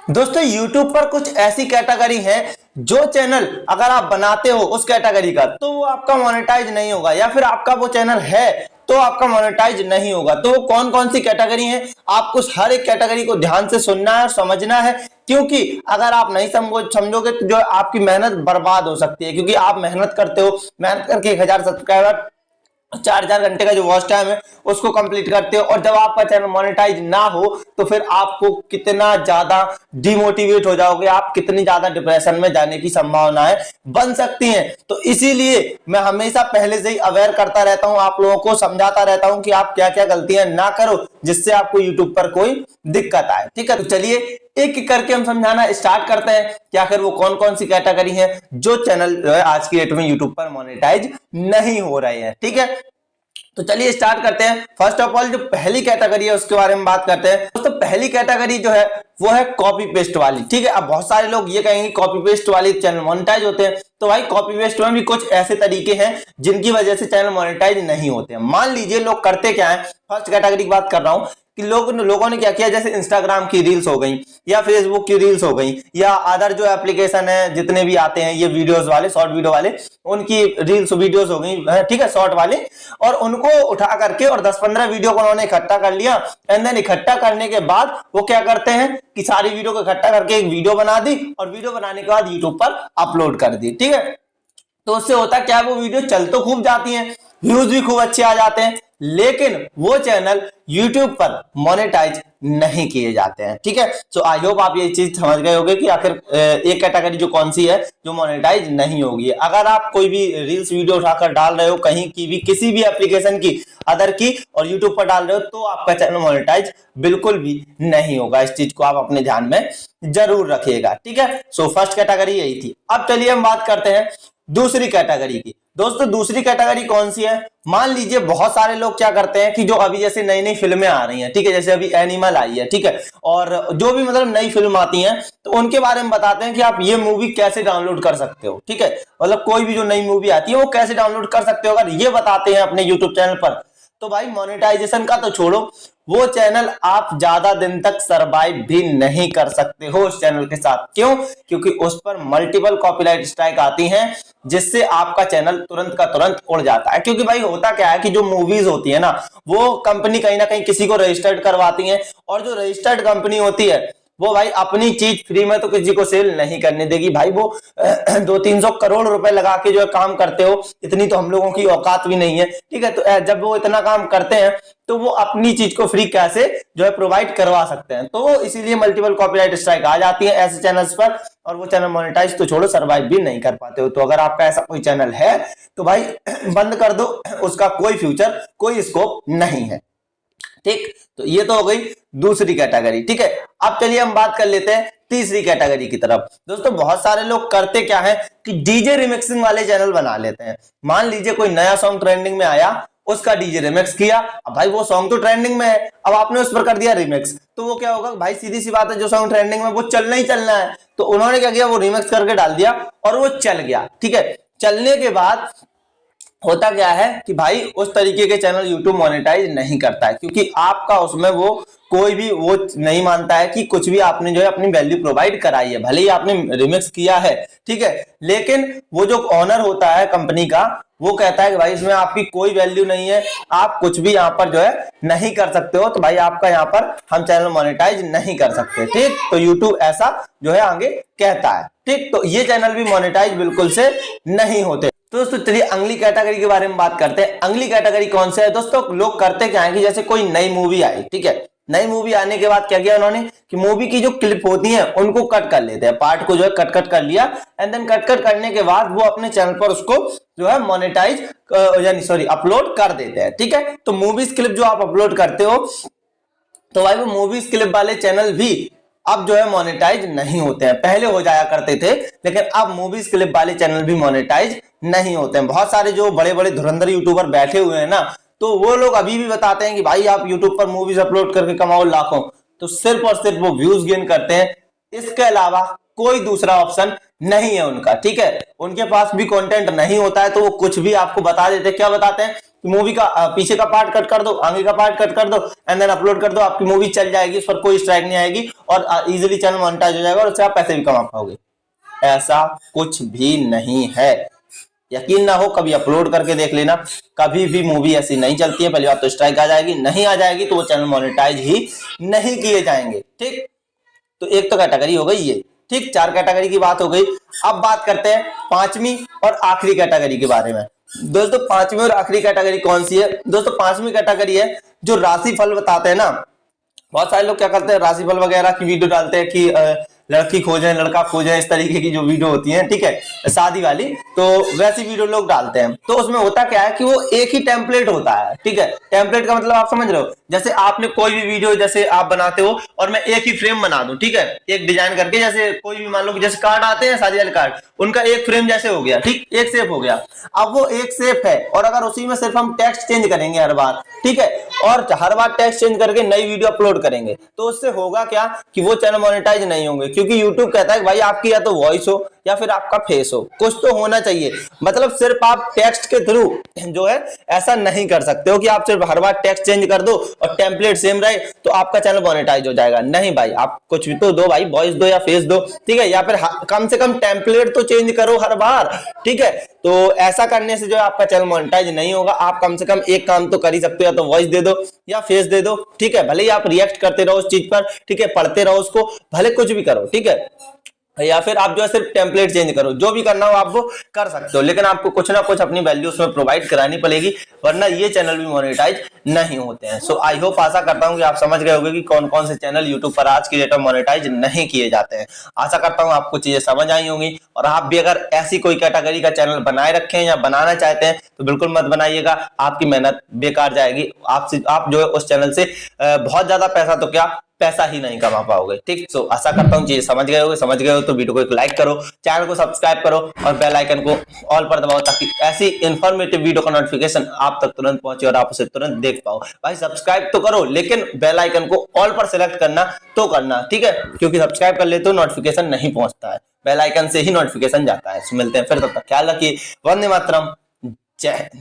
दोस्तों YouTube पर कुछ ऐसी कैटेगरी है जो चैनल अगर आप बनाते हो उस कैटेगरी का तो वो आपका मोनेटाइज नहीं होगा, या फिर आपका वो चैनल है तो आपका मोनेटाइज नहीं होगा। तो वो कौन कौन सी कैटेगरी है, आपको हर एक कैटेगरी को ध्यान से सुनना है और समझना है, क्योंकि अगर आप नहीं समझोगे तो जो आपकी मेहनत बर्बाद हो सकती है। क्योंकि आप मेहनत करते हो, मेहनत करके 1000 सब्सक्राइबर 4 घंटे का जो वॉच टाइम है उसको कंप्लीट करते हो, और जब आपका चैनल मोनेटाइज ना हो तो फिर आपको कितना ज्यादा डिमोटिवेट हो जाओगे, आप कितनी ज्यादा डिप्रेशन में जाने की संभावनाएं बन सकती हैं। तो इसीलिए मैं हमेशा पहले से ही अवेयर करता रहता हूं, आप लोगों को समझाता रहता हूं कि आप क्या क्या गलतियां ना करो जिससे आपको यूट्यूब पर कोई दिक्कत आए। ठीक है, तो चलिए एक एक करके हम समझाना स्टार्ट करते हैं कि आखिर वो कौन कौन सी कैटेगरी है जो चैनल जो है आज की डेट में यूट्यूब पर मोनेटाइज नहीं हो रहे हैं। ठीक है, तो चलिए स्टार्ट करते हैं। फर्स्ट ऑफ ऑल जो पहली कैटेगरी है उसके बारे में बात करते हैं। दोस्तों पहली कैटेगरी जो है वो है कॉपी पेस्ट वाली। ठीक है, अब बहुत सारे लोग ये कहेंगे कॉपी पेस्ट वाली चैनल मोनेटाइज होते हैं, तो भाई कॉपी पेस्ट में भी कुछ ऐसे तरीके हैं जिनकी वजह से चैनल मोनेटाइज नहीं होते हैं। मान लीजिए लोग करते क्या है, फर्स्ट कैटेगरी की बात कर रहा हूं कि लोगों ने क्या किया, जैसे इंस्टाग्राम की रील्स हो गई या फेसबुक की रील्स हो गई या अदर जो एप्लीकेशन है जितने भी आते हैं ये वीडियोस वाले, शॉर्ट वीडियो वाले, उनकी रील्स वीडियोस हो गई, ठीक है, शॉर्ट वाले, और उनको उठा करके और 10-15 वीडियो को उन्होंने इकट्ठा कर लिया। एंड देन इकट्ठा करने के बाद वो क्या करते हैं कि सारी वीडियो को इकट्ठा करके एक वीडियो बना दी और वीडियो बनाने के बाद यूट्यूब पर अपलोड कर दी। ठीक है, तो उससे होता क्या, वो वीडियो चल तो खूब जाती हैं, व्यूज भी खूब अच्छे आ जाते हैं, लेकिन वो चैनल YouTube पर मोनेटाइज नहीं किए जाते हैं। ठीक है, सो आई होप आप ये चीज समझ गए होंगे कि आखिर एक कैटेगरी जो कौन सी है जो मोनेटाइज नहीं होगी। अगर आप कोई भी रील्स वीडियो उठाकर डाल रहे हो कहीं की भी, किसी भी एप्लीकेशन की, अदर की, और YouTube पर डाल रहे हो तो आपका चैनल मोनेटाइज बिल्कुल भी नहीं होगा। इस चीज को आप अपने ध्यान में जरूर रखिएगा। ठीक है, सो फर्स्ट कैटेगरी यही थी। अब चलिए हम बात करते हैं दूसरी कैटेगरी की। दोस्तों दूसरी कैटेगरी कौन सी है, मान लीजिए बहुत सारे लोग क्या करते हैं कि जो अभी जैसे नई नई फिल्में आ रही हैं, ठीक है, जैसे अभी एनिमल आई है, ठीक है, और जो भी मतलब नई फिल्म आती हैं तो उनके बारे में बताते हैं कि आप ये मूवी कैसे डाउनलोड कर सकते हो। ठीक है, मतलब कोई भी जो नई मूवी आती है वो कैसे डाउनलोड कर सकते हो, अगर ये बताते हैं अपने यूट्यूब चैनल पर, तो भाई मोनेटाइजेशन का तो छोड़ो, वो चैनल आप ज्यादा दिन तक सरवाइव भी नहीं कर सकते हो उस चैनल के साथ। क्यों? क्योंकि उस पर मल्टीपल कॉपीराइट स्ट्राइक आती हैं जिससे आपका चैनल तुरंत का तुरंत उड़ जाता है। क्योंकि भाई होता क्या है कि जो मूवीज होती है ना वो कंपनी कहीं ना कहीं किसी को रजिस्टर्ड करवाती है, और जो रजिस्टर्ड कंपनी होती है वो भाई अपनी चीज फ्री में तो किसी को सेल नहीं करने देगी। भाई वो 200-300 करोड़ रुपए लगा के जो है काम करते हो, इतनी तो हम लोगों की औकात भी नहीं है। ठीक है, तो जब वो इतना काम करते हैं तो वो अपनी चीज को फ्री कैसे जो है प्रोवाइड करवा सकते हैं, तो इसीलिए मल्टीपल कॉपीराइट स्ट्राइक आ जाती है ऐसे चैनल्स पर, और वो चैनल मोनेटाइज तो छोड़ो सरवाइव भी नहीं कर पाते हो। तो अगर आपका ऐसा कोई चैनल है तो भाई बंद कर दो, उसका कोई फ्यूचर कोई स्कोप नहीं है। ठीक, तो ये तो हो गई दूसरी कैटेगरी। ठीक है, अब चलिए हम बात कर लेते हैं तीसरी कैटेगरी की तरफ। दोस्तों बहुत सारे लोग करते क्या है कि डीजे रिमिक्सिंग वाले चैनल बना लेते हैं। मान लीजिए कोई नया सॉन्ग ट्रेंडिंग में आया, उसका डीजे रिमिक्स किया, अब भाई वो सॉन्ग तो ट्रेंडिंग में है, अब आपने उस पर कर दिया रिमिक्स, तो वो क्या होगा भाई, सीधी सी बात है, जो सॉन्ग ट्रेंडिंग में वो चलना ही चलना है, तो उन्होंने क्या किया, वो रिमिक्स करके डाल दिया और वो चल गया। ठीक है, चलने के बाद होता क्या है कि भाई उस तरीके के चैनल YouTube मोनेटाइज नहीं करता है, क्योंकि आपका उसमें वो कोई भी वो नहीं मानता है कि कुछ भी आपने जो है अपनी वैल्यू प्रोवाइड कराई है, भले ही आपने रिमिक्स किया है, ठीक है, लेकिन वो जो ऑनर होता है कंपनी का वो कहता है कि भाई इसमें आपकी कोई वैल्यू नहीं है, आप कुछ भी यहाँ पर जो है नहीं कर सकते हो, तो भाई आपका यहाँ पर हम चैनल मोनेटाइज नहीं कर सकते। ठीक, तो YouTube ऐसा जो है आगे कहता है। ठीक, तो ये चैनल भी मोनेटाइज बिल्कुल से नहीं होते। तो दोस्तों चलिए अगली कैटेगरी के बारे में बात करते हैं। अगली कैटेगरी कौन सी है दोस्तों, लोग करते क्या है कि जैसे कोई नई मूवी आई, ठीक है, नई मूवी आने के बाद क्या किया उन्होंने कि मूवी की जो क्लिप होती है उनको कट कर लेते हैं, पार्ट को जो है कट कर लिया, एंड देन कट करने के बाद वो अपने चैनल पर उसको जो है मोनेटाइज यानी सॉरी अपलोड कर देते हैं। ठीक है, तो मूवीज क्लिप जो आप अपलोड करते हो तो भाई वो मूवीज क्लिप वाले चैनल भी अब जो है मोनेटाइज नहीं होते हैं। पहले हो जाया करते थे, लेकिन अब मूवीज क्लिप वाले चैनल भी मोनेटाइज नहीं होते हैं। बहुत सारे जो बड़े बड़े धुरंधर यूट्यूबर बैठे हुए हैं ना, तो वो लोग अभी भी बताते हैं कि भाई आप यूट्यूब पर मूवीज अपलोड करके कमाओ लाखों, तो सिर्फ और सिर्फ वो व्यूज गेन करते हैं, इसके अलावा कोई दूसरा ऑप्शन नहीं है उनका। ठीक है, उनके पास भी कंटेंट नहीं होता है तो वो कुछ भी आपको बता देते हैं। क्या बताते हैं मूवी का पीछे का पार्ट कट कर दो, आगे का पार्ट कट कर दो एंड देन अपलोड कर दो, आपकी मूवी चल जाएगी, उस पर कोई स्ट्राइक नहीं आएगी और इजीली चैनल मोनेटाइज हो जाएगा और उससे आप पैसे भी कमा पाओगे। ऐसा कुछ भी नहीं है, यकीन ना हो कभी अपलोड करके देख लेना, कभी भी मूवी ऐसी नहीं चलती है। पहली बात तो स्ट्राइक आ जाएगी, नहीं आ जाएगी तो वो चैनल मोनेटाइज ही नहीं किए जाएंगे। ठीक, तो एक तो कैटेगरी हो गई ये। ठीक, 4 कैटेगरी की बात हो गई। अब बात करते हैं 5वीं और आखिरी कैटेगरी के बारे में। दोस्तों 5वीं और आखिरी कैटेगरी कौन सी है? दोस्तों 5वीं कैटेगरी है जो राशिफल बताते हैं ना। बहुत सारे लोग क्या करते हैं, राशिफल वगैरह की वीडियो डालते हैं कि लड़की खोजें लड़का खोजें, इस तरीके की जो वीडियो होती है, ठीक है, शादी वाली, तो वैसी वीडियो लोग डालते हैं। तो उसमें होता क्या है कि वो एक ही टेम्पलेट होता है। ठीक है, टेम्पलेट का मतलब आप समझ रहे हो, जैसे आपने कोई भी वीडियो जैसे आप बनाते हो और मैं एक ही फ्रेम बना दूं, ठीक है, एक डिजाइन करके, जैसे कोई भी मान लो जैसे कार्ड आते हैं शादी वाले कार्ड, उनका एक फ्रेम जैसे हो गया, ठीक, एक शेप हो गया। अब वो एक शेप है और अगर उसी में सिर्फ हम टेक्स्ट चेंज करेंगे हर बार, ठीक है, और हर बार टेक्स्ट चेंज करके नई वीडियो अपलोड करेंगे, तो उससे होगा क्या कि वो चैनल मोनेटाइज नहीं होंगे, क्योंकि यूट्यूब कहता है कि भाई आपकी या तो वॉइस हो या फिर आपका फेस हो, कुछ तो होना चाहिए। मतलब सिर्फ आप टेक्स्ट के थ्रू जो है ऐसा नहीं कर सकते हो कि आप सिर्फ हर बार टेक्स्ट चेंज कर दो और टेम्पलेट सेम रहे तो आपका चैनल मोनेटाइज हो जाएगा। नहीं भाई, आप कुछ भी तो दो भाई, वॉइस दो या फेस दो, ठीक है, या फिर कम से कम टेम्पलेट तो चेंज करो हर बार, ठीक है। तो ऐसा करने से जो है आपका चैनल मोनेटाइज नहीं होगा। आप कम से कम एक काम तो कर ही सकते हो, या तो वॉइस दे दो या फेस दे दो, ठीक है, भले ही आप रिएक्ट करते रहो उस चीज पर, ठीक है, पढ़ते रहो उसको, भले कुछ भी करो, ठीक है, या फिर आप जो है सिर्फ टेम्पलेट चेंज करो, जो भी करना हो आप वो कर सकते हो, लेकिन आपको कुछ ना कुछ अपनी वैल्यू उसमें प्रोवाइड करानी पड़ेगी, वरना ये चैनल भी मोनेटाइज नहीं होते हैं। सो आई होप, आशा करता हूं कि आप समझ गए होंगे कि कौन कौन से चैनल यूट्यूब पर आज की डेट में मोनेटाइज नहीं किए जाते हैं। आशा करता हूं आपको चीजें समझ आई होंगी और आप भी अगर ऐसी कोई कैटेगरी का चैनल बनाए रखे हैं या बनाना चाहते हैं तो बिल्कुल मत बनाइएगा, आपकी मेहनत बेकार जाएगी। आप जो है उस चैनल से बहुत ज्यादा पैसा तो क्या, पैसा ही नहीं कमा पाओगे। ठीक, सो आशा करता हूँ चीजें समझ गए हो तो वीडियो को एक लाइक करो, चैनल को सब्सक्राइब करो और बेल आइकन को ऑल पर दबाओ, ताकि ऐसी इंफॉर्मेटिव वीडियो का नोटिफिकेशन आप तक तुरंत पहुंचे और आप उसे तुरंत देख पाओ। भाई सब्सक्राइब तो करो, लेकिन बेल आइकन को ऑल पर सिलेक्ट करना तो करना, ठीक है, क्योंकि सब्सक्राइब कर ले तो नोटिफिकेशन नहीं पहुंचता है, बेल आइकन से ही नोटिफिकेशन जाता है। मिलते हैं फिर, तब तक ख्याल रखिए। वंदे मातरम, जय हिंद।